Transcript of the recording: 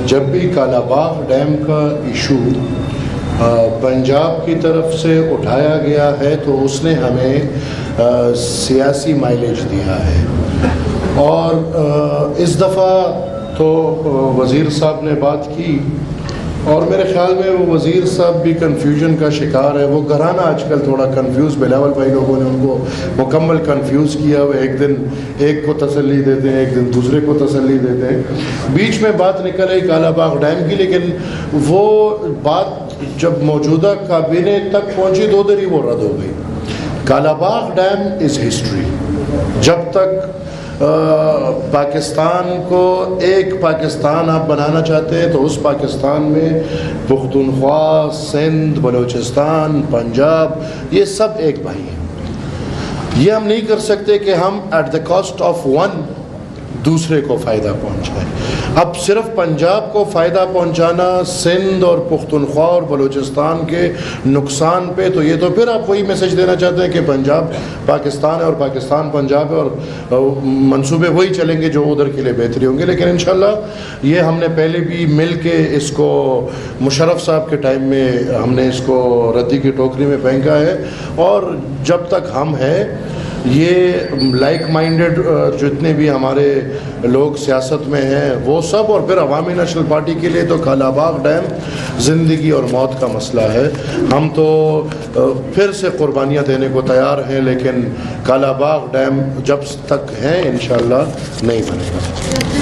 جب بھی کالا باغ ڈیم کا ایشو پنجاب کی طرف سے اٹھایا گیا ہے تو اس نے ہمیں سیاسی مائلیج دیا ہے، اور اس دفعہ تو وزیر صاحب نے بات کی، اور میرے خیال میں وہ وزیر صاحب بھی کنفیوژن کا شکار ہے۔ وہ گھرانہ آج کل تھوڑا کنفیوز، بلاول بھائی لوگوں نے ان کو مکمل کنفیوز کیا ہوا، ایک دن ایک کو تسلی دیتے ہیں، ایک دن دوسرے کو تسلی دیتے ہیں۔ بیچ میں بات نکل آئی کالا باغ ڈیم کی، لیکن وہ بات جب موجودہ کابینہ تک پہنچی تو ادھر ہی وہ رد ہو گئی۔ Kala Bagh dam is history. جب تک پاکستان کو ایک پاکستان آپ بنانا چاہتے ہیں تو اس پاکستان میں پختونخوا، سندھ، بلوچستان، پنجاب، یہ سب ایک بھائی ہیں۔ یہ ہم نہیں کر سکتے کہ ہم at the cost of one دوسرے کو فائدہ پہنچائیں۔ اب صرف پنجاب کو فائدہ پہنچانا سندھ اور پختونخوا اور بلوچستان کے نقصان پہ، تو یہ تو پھر آپ وہی میسج دینا چاہتے ہیں کہ پنجاب پاکستان ہے اور پاکستان پنجاب ہے، اور منصوبے وہی چلیں گے جو ادھر کے لیے بہتری ہوں گے۔ لیکن انشاءاللہ یہ ہم نے پہلے بھی مل کے اس کو مشرف صاحب کے ٹائم میں ہم نے اس کو ردی کی ٹوکری میں پھینکا ہے، اور جب تک ہم ہیں یہ لائک مائنڈڈ جتنے بھی ہمارے لوگ سیاست میں ہیں وہ سب، اور پھر عوامی نیشنل پارٹی کے لیے تو کالا باغ ڈیم زندگی اور موت کا مسئلہ ہے۔ ہم تو پھر سے قربانیاں دینے کو تیار ہیں، لیکن کالا باغ ڈیم جب تک ہیں انشاءاللہ نہیں بنے گا۔